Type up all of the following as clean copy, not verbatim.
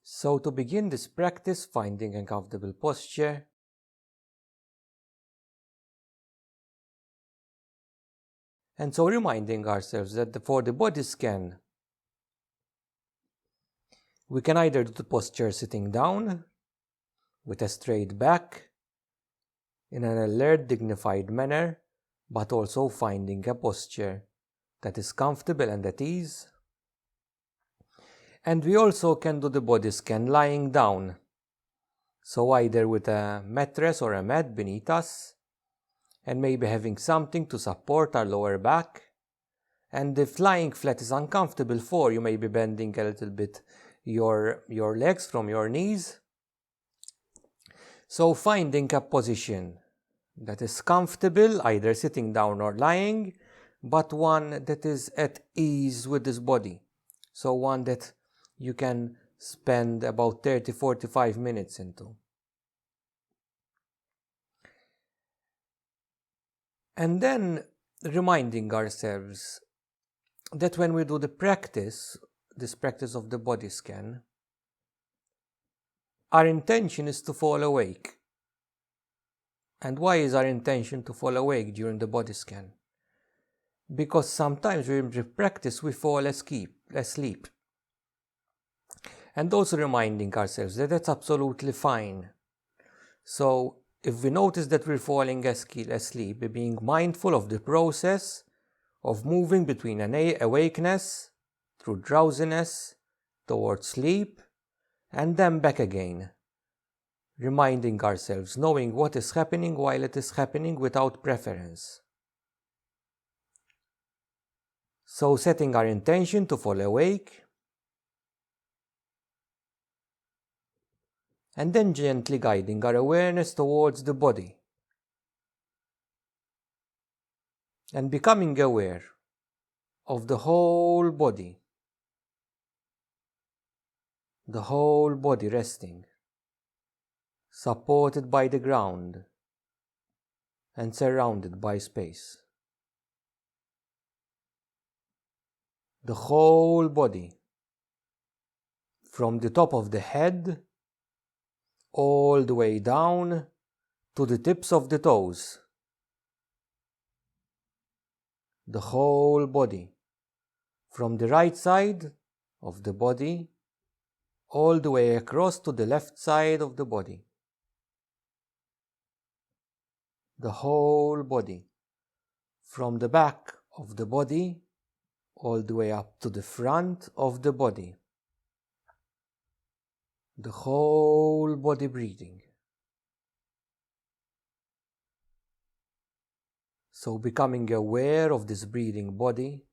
So to begin this practice, finding a comfortable posture, and so reminding ourselves that for the body scan, we can either do the posture sitting down with a straight back in an alert, dignified manner, but also finding a posture that is comfortable and at ease. And we also can do the body scan lying down, so either with a mattress or a mat beneath us, and maybe having something to support our lower back. And if lying flat is uncomfortable for you, maybe bending a little bit your legs from your knees. So finding a position that is comfortable, either sitting down or lying, but one that is at ease with this body. So one that you can spend about 30-45 minutes into. And then reminding ourselves that when we do the practice, this practice of the body scan, our intention is to fall awake. And why is our intention to fall awake during the body scan? Because sometimes during the practice we fall asleep. And also reminding ourselves that that's absolutely fine. So if we notice that we're falling asleep, being mindful of the process of moving between an awakeness through drowsiness towards sleep and then back again. Reminding ourselves, knowing what is happening while it is happening without preference. So setting our intention to fall awake, and then gently guiding our awareness towards the body, and becoming aware of the whole body resting, supported by the ground and surrounded by space. The whole body, from the top of the head all the way down to the tips of the toes. The whole body, from the right side of the body all the way across to the left side of the body. The whole body, from the back of the body all the way up to the front of the body. The whole body breathing. So becoming aware of this breathing body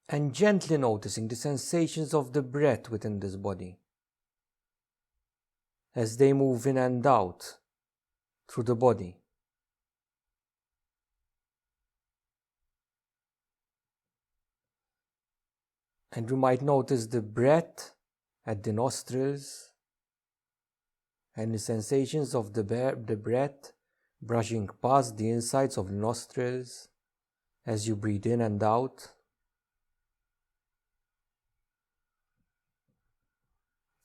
and gently noticing the sensations of the breath within this body as they move in and out through the body. And you might notice the breath at the nostrils and the sensations of the breath brushing past the insides of the nostrils as you breathe in and out.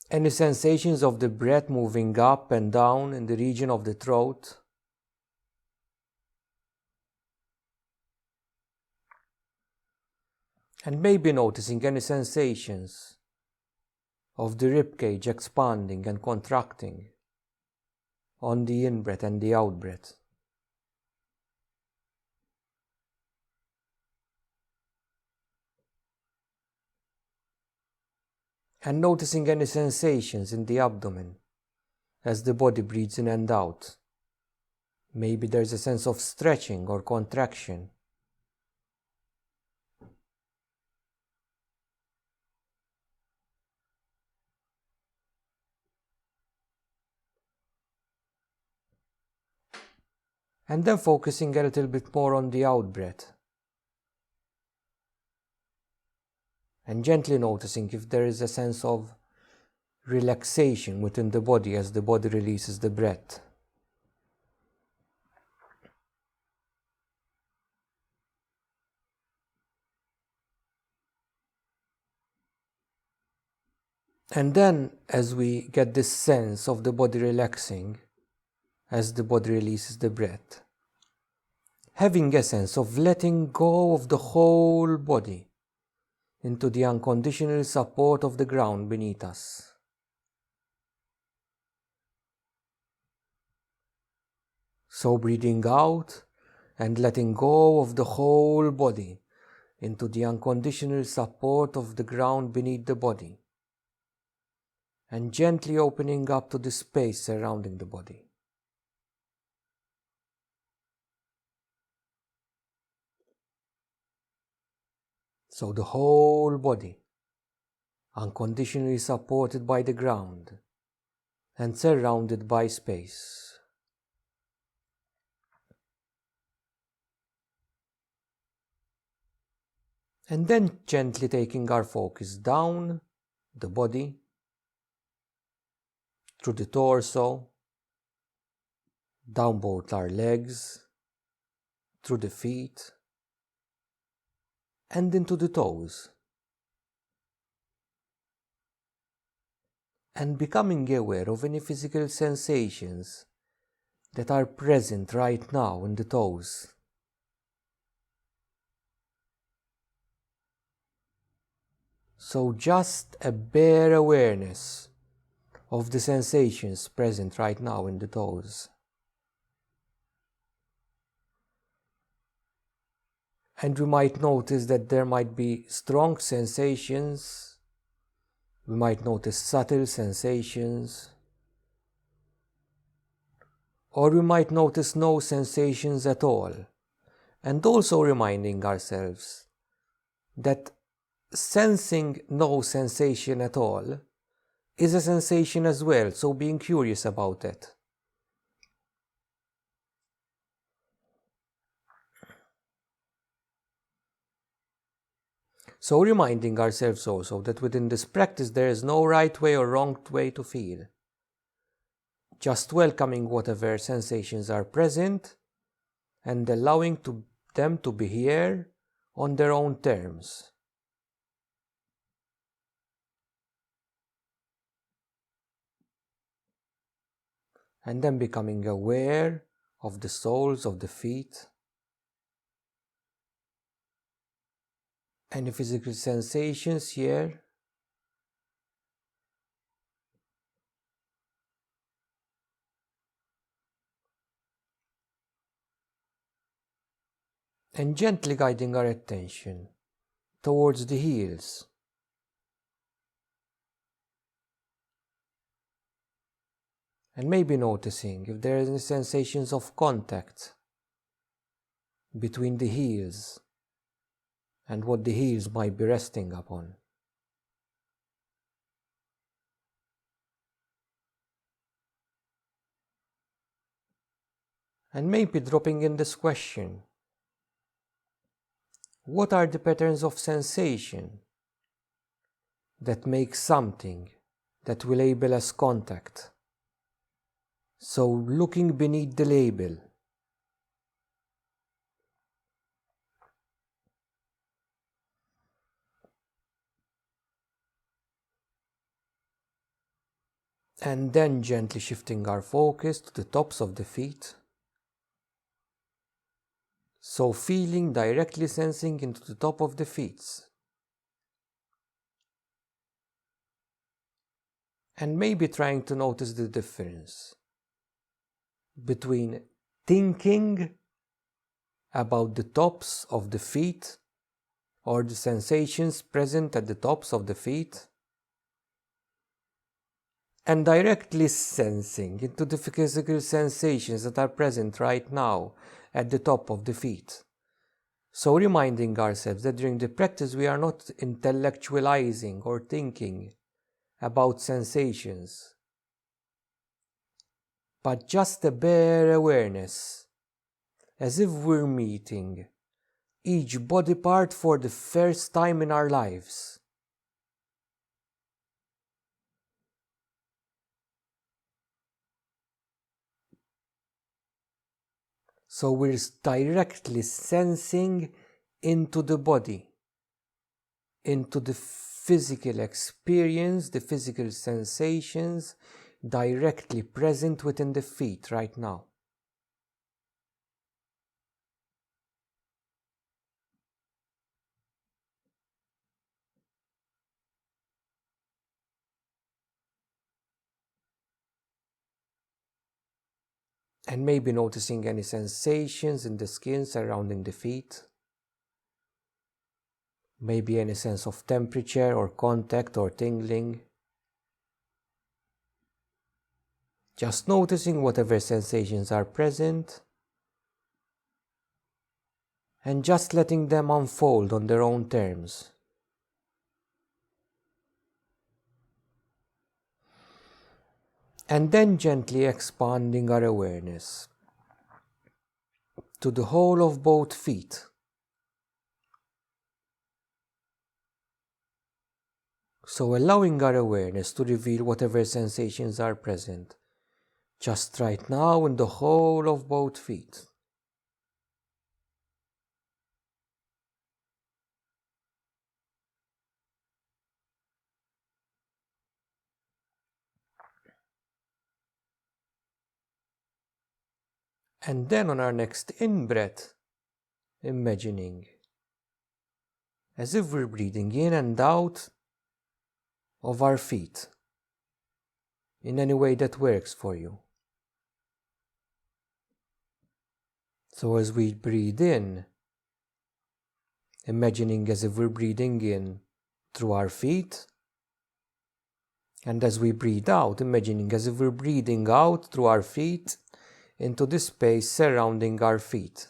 And the sensations of the breath moving up and down in the region of the throat. And maybe noticing any sensations of the ribcage expanding and contracting on the in-breath and the out-breath. And noticing any sensations in the abdomen as the body breathes in and out. Maybe there's a sense of stretching or contraction. And then focusing a little bit more on the out-breath. And gently noticing if there is a sense of relaxation within the body as the body releases the breath. And then, as we get this sense of the body relaxing, as the body releases the breath, having a sense of letting go of the whole body into the unconditional support of the ground beneath us. So breathing out and letting go of the whole body into the unconditional support of the ground beneath the body, and gently opening up to the space surrounding the body. So the whole body, unconditionally supported by the ground and surrounded by space. And then gently taking our focus down the body, through the torso, down both our legs, through the feet, and into the toes. And becoming aware of any physical sensations that are present right now in the toes. So just a bare awareness of the sensations present right now in the toes. And we might notice that there might be strong sensations, we might notice subtle sensations, or we might notice no sensations at all, and also reminding ourselves that sensing no sensation at all is a sensation as well, so being curious about it. So reminding ourselves also that within this practice there is no right way or wrong way to feel. Just welcoming whatever sensations are present and allowing them to be here on their own terms. And then becoming aware of the soles of the feet, any physical sensations here, and gently guiding our attention towards the heels. And maybe noticing if there are any sensations of contact between the heels and what the heels might be resting upon. And maybe dropping in this question: what are the patterns of sensation that make something that we label as contact? So looking beneath the label, and then gently shifting our focus to the tops of the feet. So feeling, directly sensing into the top of the feet. And maybe trying to notice the difference between thinking about the tops of the feet or the sensations present at the tops of the feet, and directly sensing into the physical sensations that are present right now at the top of the feet. So reminding ourselves that during the practice we are not intellectualizing or thinking about sensations, but just a bare awareness, as if we're meeting each body part for the first time in our lives. So we're directly sensing into the body, into the physical experience, the physical sensations directly present within the feet right now. And maybe noticing any sensations in the skin surrounding the feet. Maybe any sense of temperature or contact or tingling. Just noticing whatever sensations are present and just letting them unfold on their own terms. And then gently expanding our awareness to the whole of both feet. So allowing our awareness to reveal whatever sensations are present just right now in the whole of both feet. And then on our next in-breath, imagining as if we're breathing in and out of our feet in any way that works for you. So as we breathe in, imagining as if we're breathing in through our feet, and as we breathe out, imagining as if we're breathing out through our feet into the space surrounding our feet.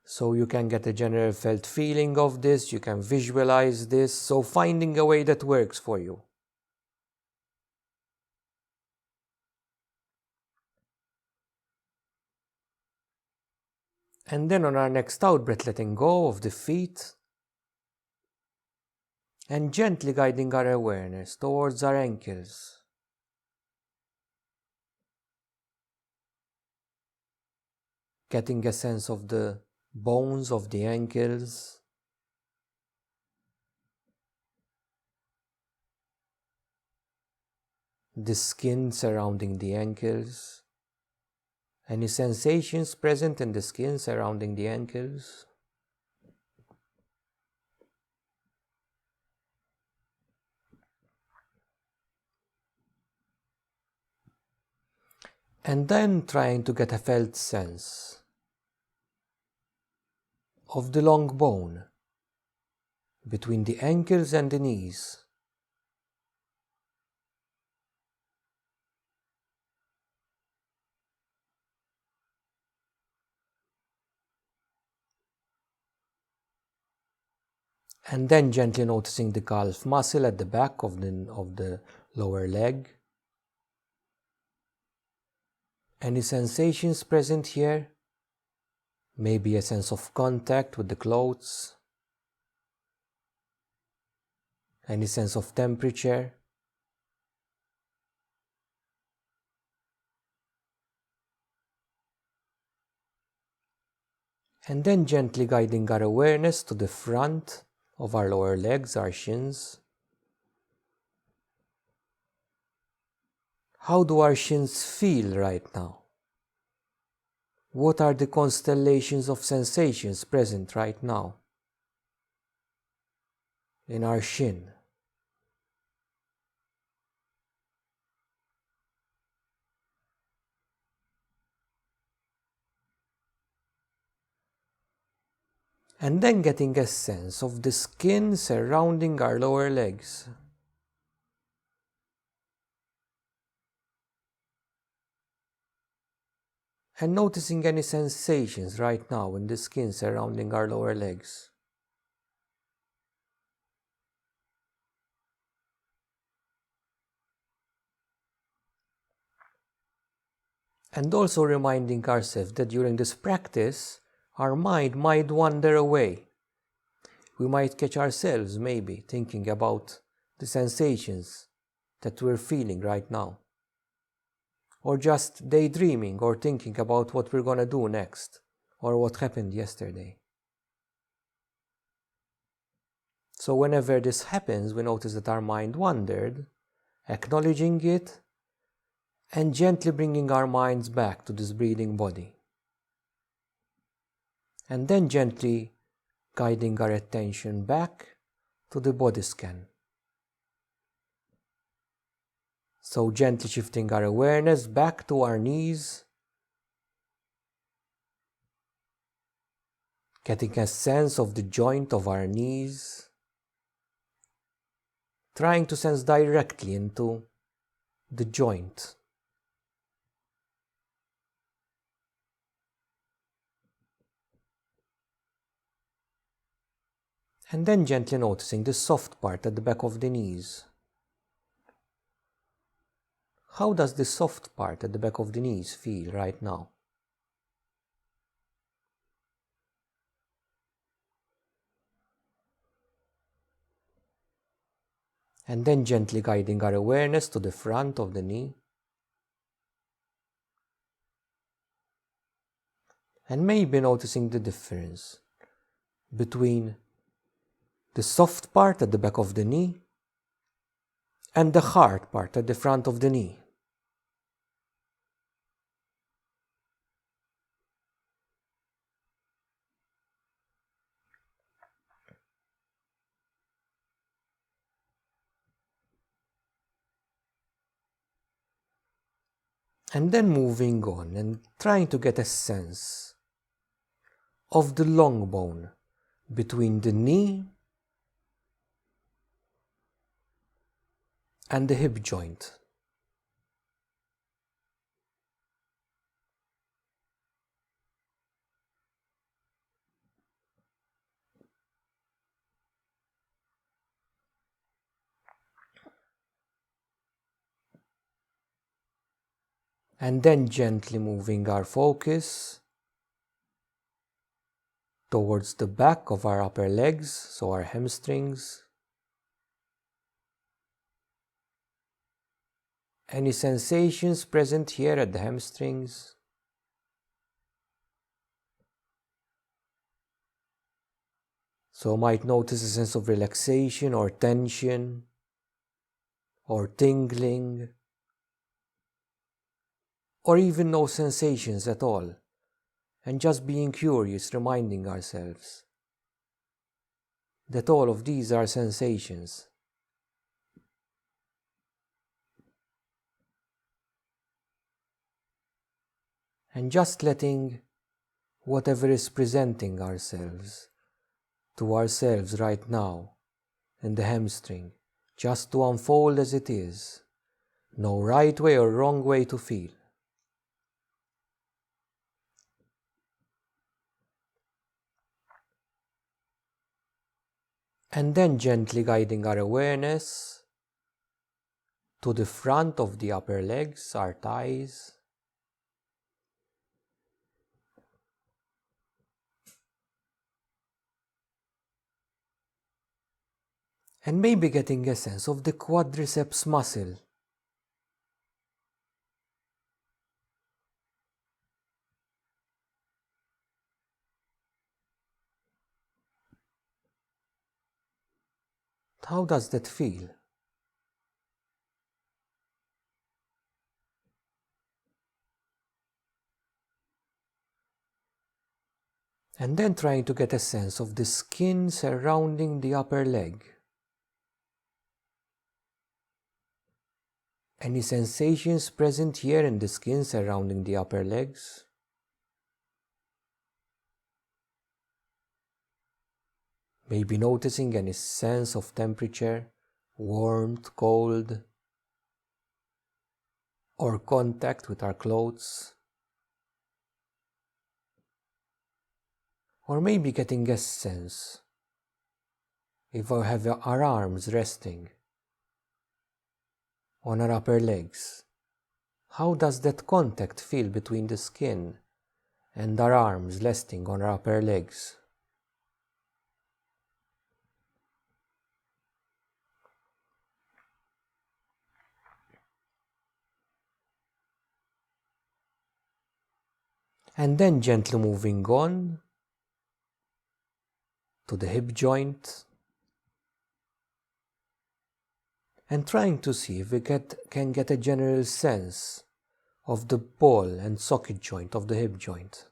So you can get a general felt feeling of this, you can visualize this, so finding a way that works for you. And then on our next out breath, letting go of the feet and gently guiding our awareness towards our ankles. Getting a sense of the bones of the ankles. The skin surrounding the ankles. Any sensations present in the skin surrounding the ankles. And then trying to get a felt sense of the long bone between the ankles and the knees. And then gently noticing the calf muscle at the back of the lower leg. Any sensations present here? Maybe a sense of contact with the clothes. Any sense of temperature. And then gently guiding our awareness to the front of our lower legs, our shins. How do our shins feel right now? What are the constellations of sensations present right now in our shin? And then getting a sense of the skin surrounding our lower legs. And noticing any sensations right now in the skin surrounding our lower legs. And also reminding ourselves that during this practice, our mind might wander away. We might catch ourselves maybe thinking about the sensations that we're feeling right now. Or just daydreaming or thinking about what we're gonna do next or what happened yesterday. So whenever this happens, we notice that our mind wandered, acknowledging it, and gently bringing our minds back to this breathing body. And then gently guiding our attention back to the body scan. So gently shifting our awareness back to our knees, getting a sense of the joint of our knees, trying to sense directly into the joint. And then gently noticing the soft part at the back of the knees. How does the soft part at the back of the knees feel right now? And then gently guiding our awareness to the front of the knee. And maybe noticing the difference between the soft part at the back of the knee and the hard part at the front of the knee. And then moving on and trying to get a sense of the long bone between the knee and the hip joint. And then gently moving our focus towards the back of our upper legs, so our hamstrings. Any sensations present here at the hamstrings? So might notice a sense of relaxation or tension or tingling, or even no sensations at all, and just being curious, reminding ourselves that all of these are sensations. And just letting whatever is presenting to ourselves right now in the hamstring, just to unfold as it is. No right way or wrong way to feel. And then gently guiding our awareness to the front of the upper legs, our thighs. And maybe getting a sense of the quadriceps muscle. How does that feel? And then trying to get a sense of the skin surrounding the upper leg. Any sensations present here in the skin surrounding the upper legs? Maybe noticing any sense of temperature, warmth, cold, or contact with our clothes. Or maybe getting a sense if we have our arms resting on our upper legs. How does that contact feel between the skin and our arms resting on our upper legs? And then gently moving on to the hip joint, and trying to see if we can get a general sense of the ball and socket joint of the hip joint.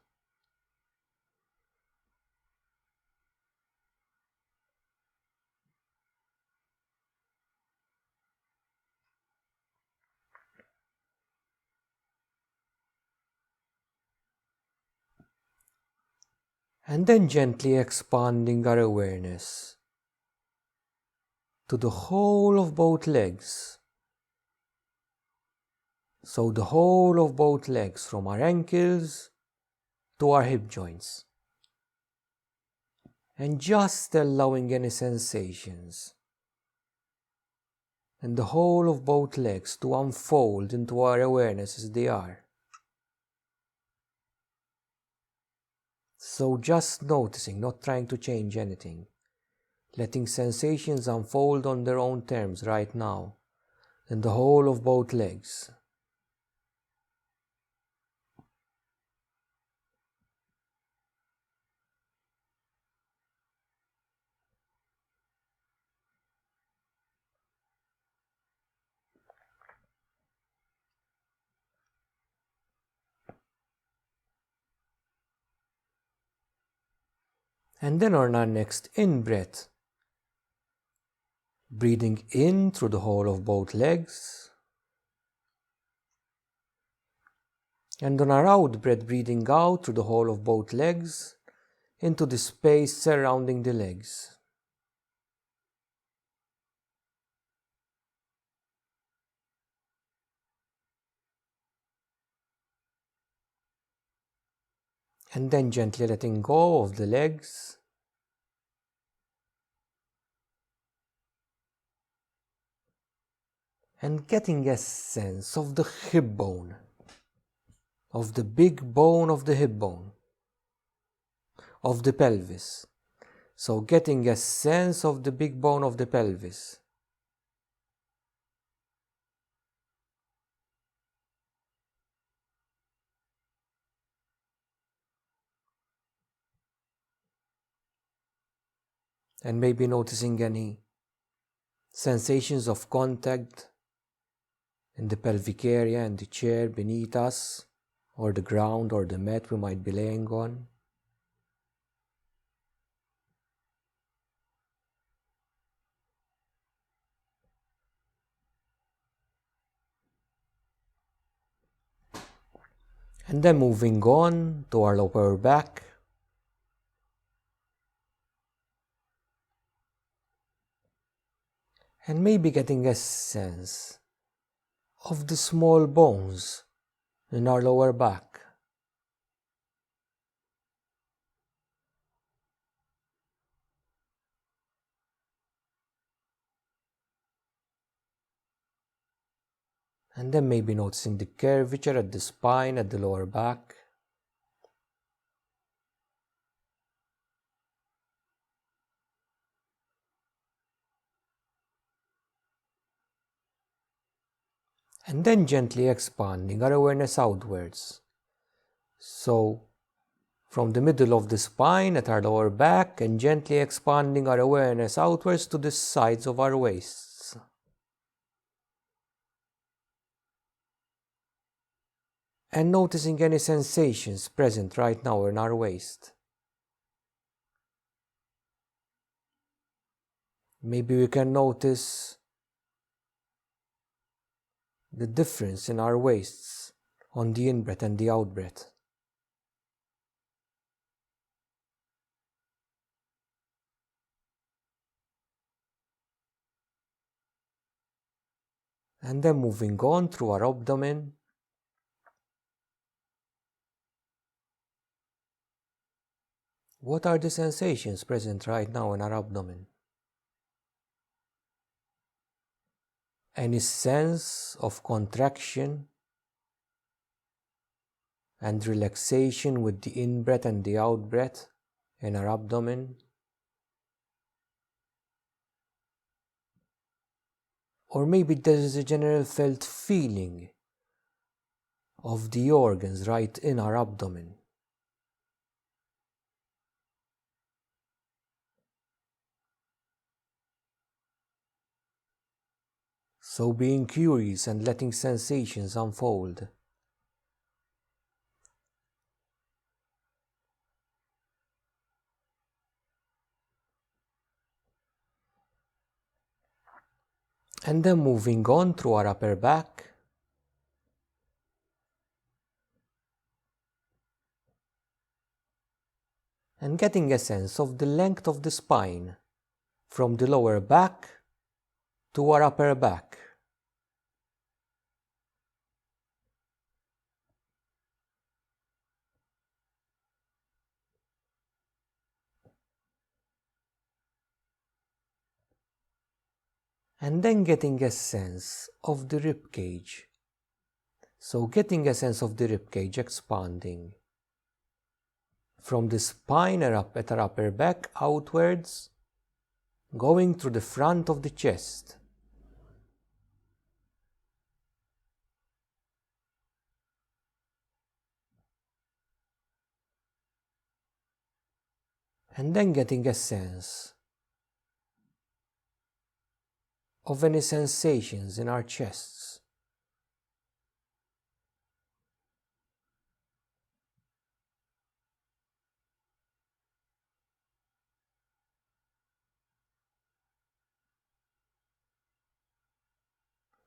And then gently expanding our awareness to the whole of both legs. So the whole of both legs, from our ankles to our hip joints. And just allowing any sensations and the whole of both legs to unfold into our awareness as they are. So just noticing, not trying to change anything, letting sensations unfold on their own terms right now in the whole of both legs. And then on our next in-breath, breathing in through the whole of both legs. And on our out-breath, breathing out through the whole of both legs into the space surrounding the legs. And then gently letting go of the legs. And getting a sense of the hip bone, of the big bone of the hip bone, of the pelvis. So getting a sense of the big bone of the pelvis. And maybe noticing any sensations of contact in the pelvic area and the chair beneath us, or the ground or the mat we might be laying on. And then moving on to our lower back. And maybe getting a sense of the small bones in our lower back. And then maybe noticing the curvature at the spine, at the lower back. And then gently expanding our awareness outwards. So, from the middle of the spine at our lower back, and gently expanding our awareness outwards to the sides of our waists. And noticing any sensations present right now in our waist. Maybe we can notice the difference in our waists on the in-breath and the out-breath. And then moving on through our abdomen. What are the sensations present right now in our abdomen? Any sense of contraction and relaxation with the in-breath and the out-breath in our abdomen? Or maybe there is a general felt feeling of the organs right in our abdomen. So being curious and letting sensations unfold. And then moving on through our upper back. And getting a sense of the length of the spine from the lower back to our upper back. And then getting a sense of the rib cage. So getting a sense of the rib cage expanding from the spine up at our upper back outwards, going through the front of the chest. And then getting a sense of any sensations in our chests.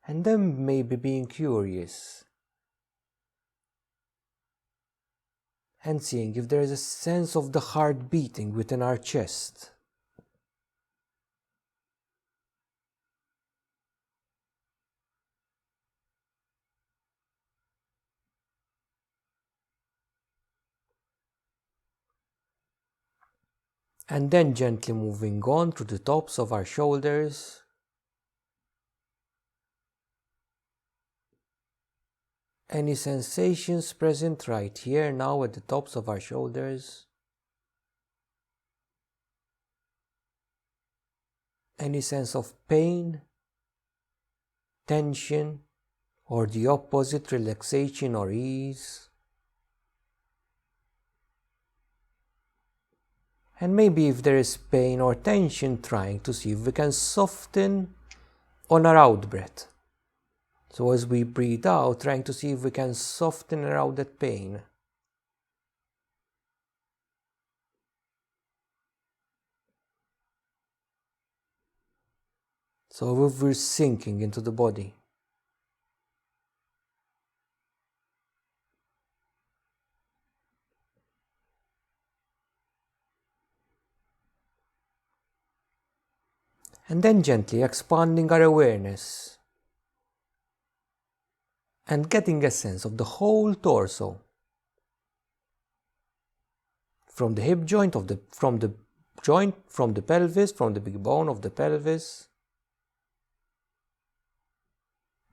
And then maybe being curious and seeing if there is a sense of the heart beating within our chest. And then gently moving on to the tops of our shoulders. Any sensations present right here now at the tops of our shoulders? Any sense of pain, tension, or the opposite, relaxation or ease? And maybe if there is pain or tension, trying to see if we can soften on our out breath. So as we breathe out, trying to see if we can soften around that pain. So if we're sinking into the body. And then gently expanding our awareness and getting a sense of the whole torso. From the hip joint from the pelvis, from the big bone of the pelvis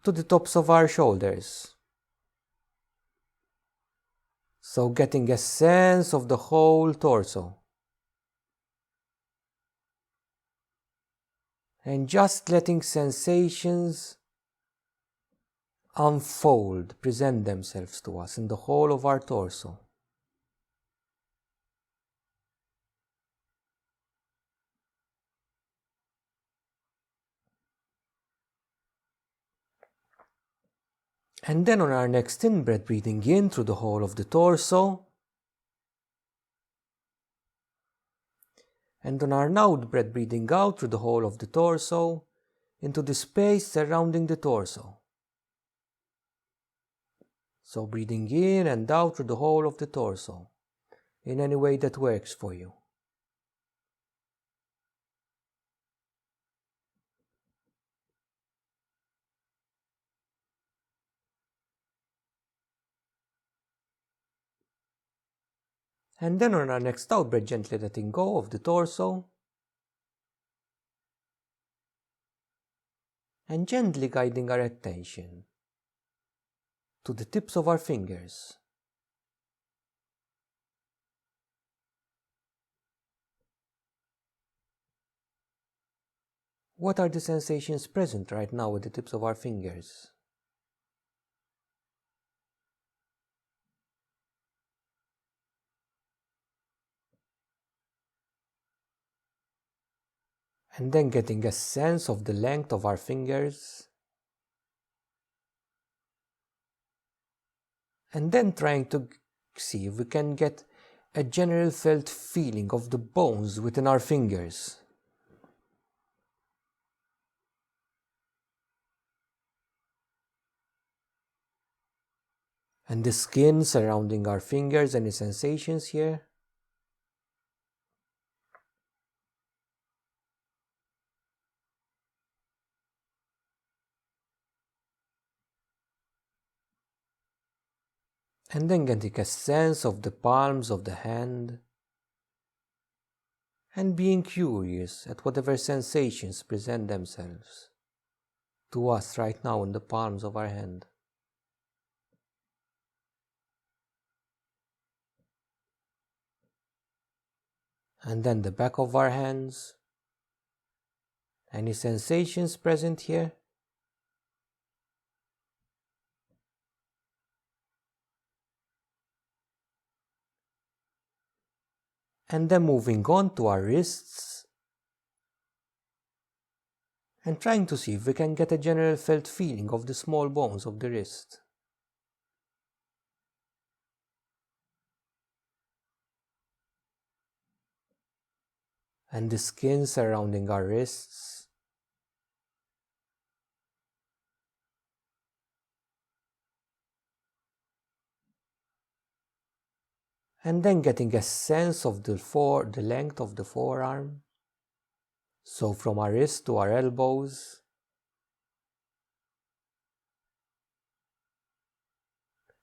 to the tops of our shoulders. So getting a sense of the whole torso. And just letting sensations unfold, present themselves to us in the whole of our torso. And then on our next in-breath, breathing in through the whole of the torso. And on our out-breath, breathing out through the whole of the torso into the space surrounding the torso. So breathing in and out through the whole of the torso, in any way that works for you. And then on our next out breath, gently letting go of the torso. And gently guiding our attention to the tips of our fingers. What are the sensations present right now at the tips of our fingers? And then getting a sense of the length of our fingers. And then trying to see if we can get a general felt feeling of the bones within our fingers. And the skin surrounding our fingers, any sensations here? And then getting a sense of the palms of the hand and being curious at whatever sensations present themselves to us right now in the palms of our hand. And then the back of our hands. Any sensations present here? And then moving on to our wrists and trying to see if we can get a general felt feeling of the small bones of the wrist. And the skin surrounding our wrists. And then getting a sense of the length of the forearm. So from our wrist to our elbows.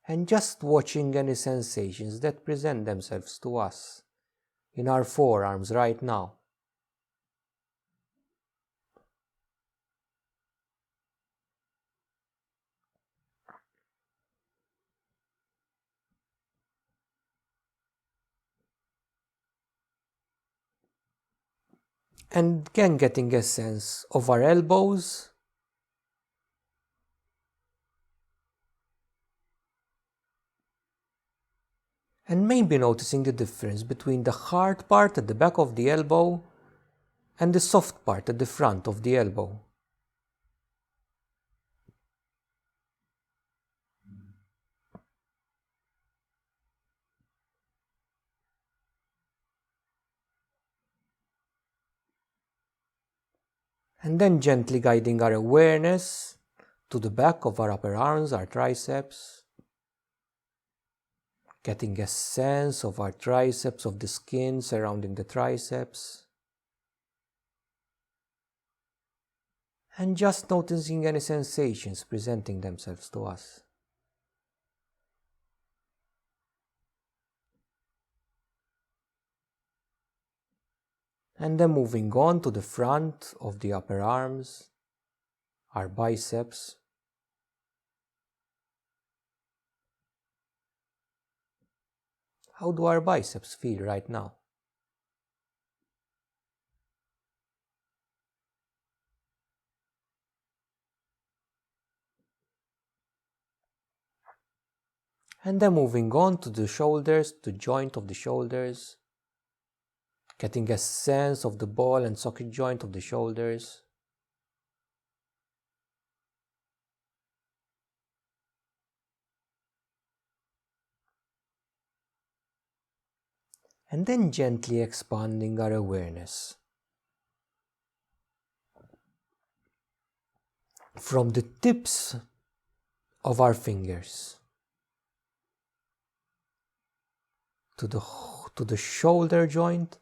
And just watching any sensations that present themselves to us in our forearms right now. And again getting a sense of our elbows. And maybe noticing the difference between the hard part at the back of the elbow and the soft part at the front of the elbow. And then gently guiding our awareness to the back of our upper arms, our triceps. Getting a sense of our triceps, of the skin surrounding the triceps. And just noticing any sensations presenting themselves to us. And then moving on to the front of the upper arms, our biceps. How do our biceps feel right now? And then moving on to the shoulders, the joint of the shoulders. Getting a sense of the ball and socket joint of the shoulders. And then gently expanding our awareness from the tips of our fingers to the shoulder joint,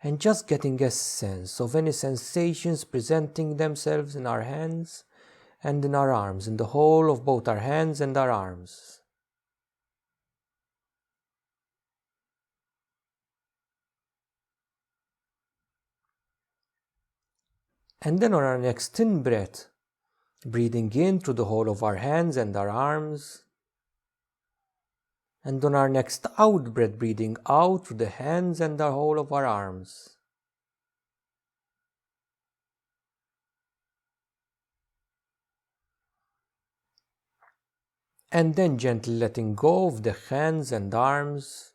and just getting a sense of any sensations presenting themselves in our hands and in our arms, in the whole of both our hands and our arms. And then on our next in breath, breathing in through the whole of our hands and our arms. And on our next out breath, breathing out through the hands and the whole of our arms. And then gently letting go of the hands and arms.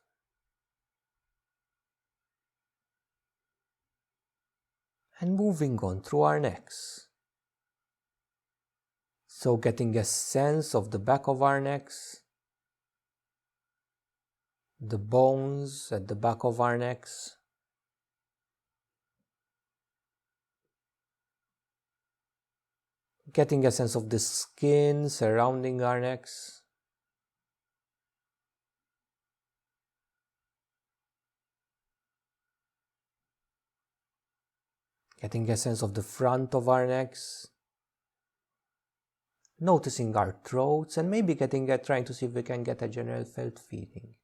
And moving on through our necks. So getting a sense of the back of our necks. the bones at the back of our necks, getting a sense of the skin surrounding our necks, getting a sense of the front of our necks, noticing our throats, and maybe trying to see if we can get a general felt feeling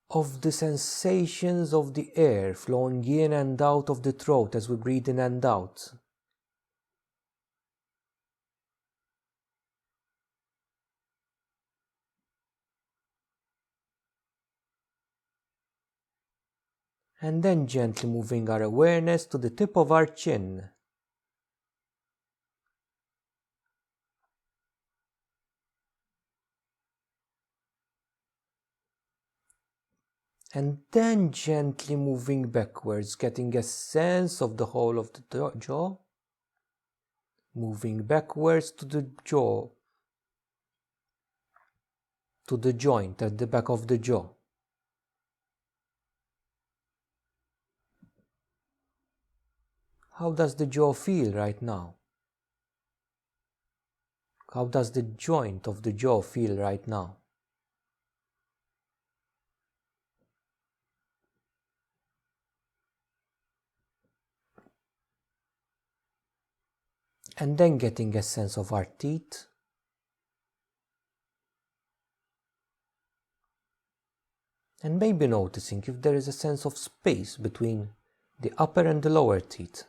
of the sensations of the air flowing in and out of the throat as we breathe in and out. And then gently moving our awareness to the tip of our chin. And then gently moving backwards, getting a sense of the whole of the jaw. Moving backwards to the jaw, to the joint at the back of the jaw. How does the jaw feel right now? How does the joint of the jaw feel right now? And then getting a sense of our teeth. And maybe noticing if there is a sense of space between the upper and the lower teeth.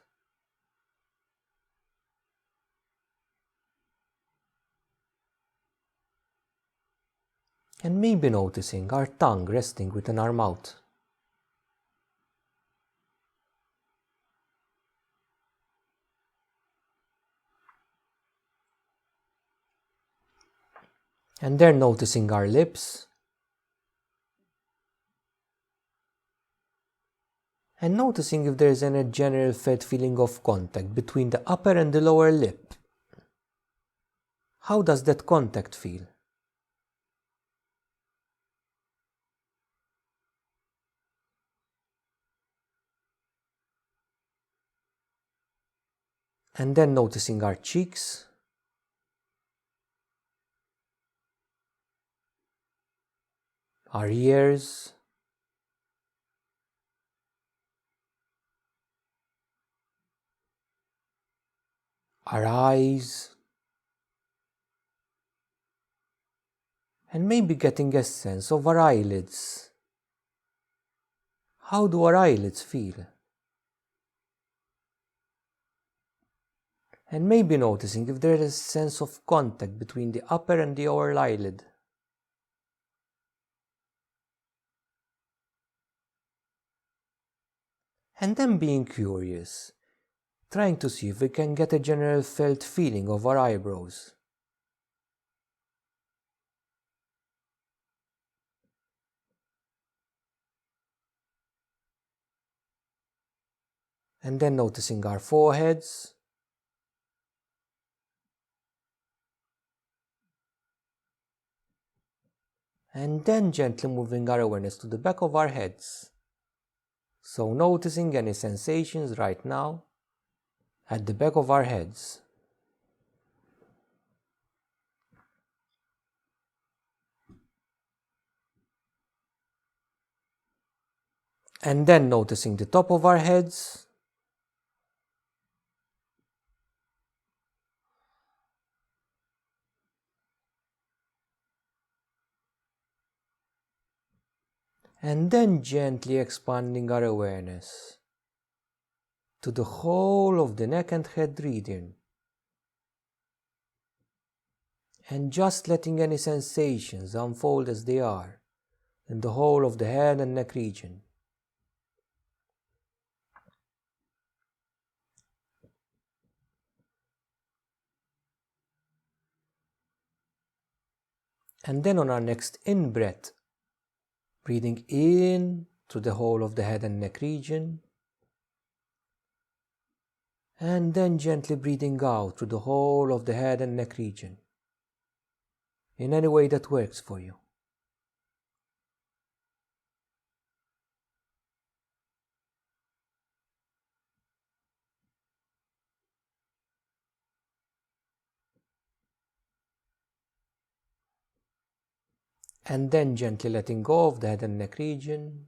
And maybe noticing our tongue resting within our mouth. And then noticing our lips. And noticing if there is any general felt feeling of contact between the upper and the lower lip. How does that contact feel? And then noticing our cheeks. Our ears. Our eyes. And maybe getting a sense of our eyelids. How do our eyelids feel? And maybe noticing if there is a sense of contact between the upper and the lower eyelid. And then being curious, trying to see if we can get a general felt feeling of our eyebrows. And then noticing our foreheads. And then gently moving our awareness to the back of our heads. So noticing any sensations right now at the back of our heads. And then noticing the top of our heads. And then gently expanding our awareness to the whole of the neck and head region. And just letting any sensations unfold as they are in the whole of the head and neck region. And then on our next in-breath, breathing in through the whole of the head and neck region. And then gently breathing out through the whole of the head and neck region. in any way that works for you. And then gently letting go of the head and neck region,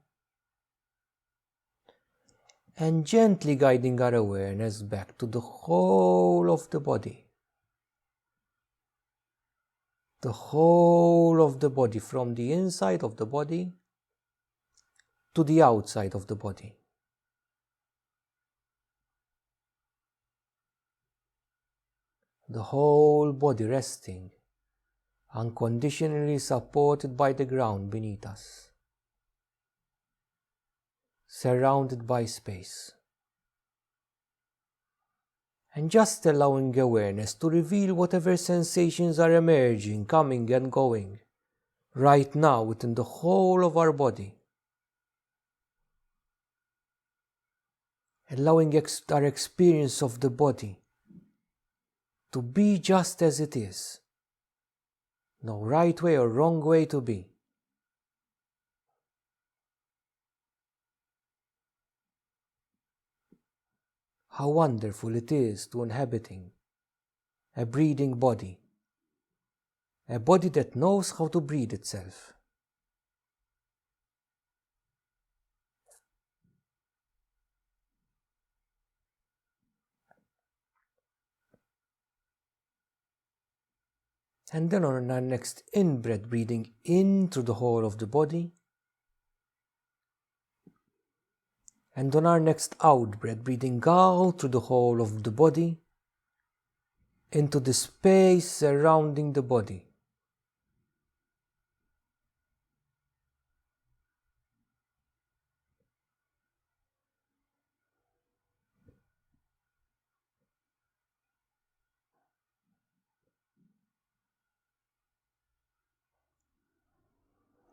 and gently guiding our awareness back to the whole of the body. The whole of the body, from the inside of the body to the outside of the body. The whole body resting, unconditionally supported by the ground beneath us, surrounded by space. And just allowing awareness to reveal whatever sensations are emerging, coming and going, right now within the whole of our body. Allowing our experience of the body to be just as it is. No right way or wrong way to be. How wonderful it is to inhabiting a breathing body. A body that knows how to breathe itself. And then on our next in-breath, breathing in through the whole of the body. And on our next out-breath, breathing out through the whole of the body, into the space surrounding the body.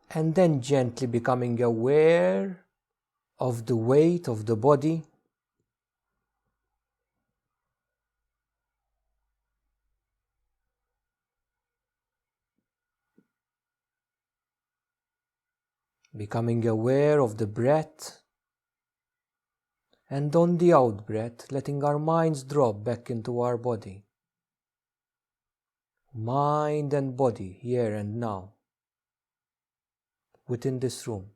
And then gently becoming aware of the weight of the body, becoming aware of the breath, and on the out-breath, letting our minds drop back into our body. Mind and body, here and now, within this room.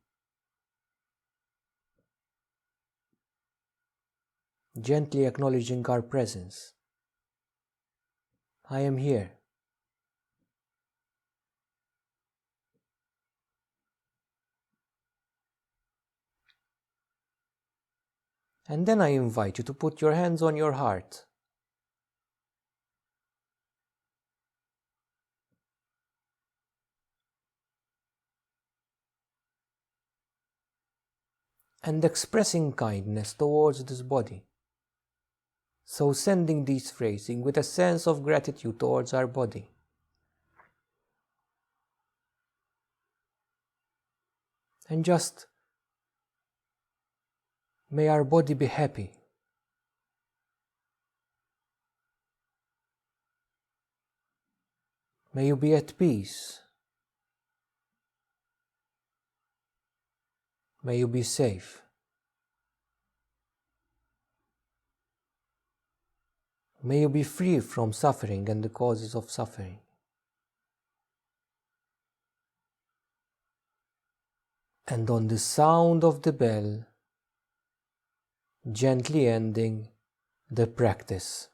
Gently acknowledging our presence. I am here. And then I invite you to put your hands on your heart. And expressing kindness towards this body. So sending these phrasing with a sense of gratitude towards our body. And just may our body be happy. May you be at peace. May you be safe. May you be free from suffering and the causes of suffering. And on the sound of the bell, gently ending the practice.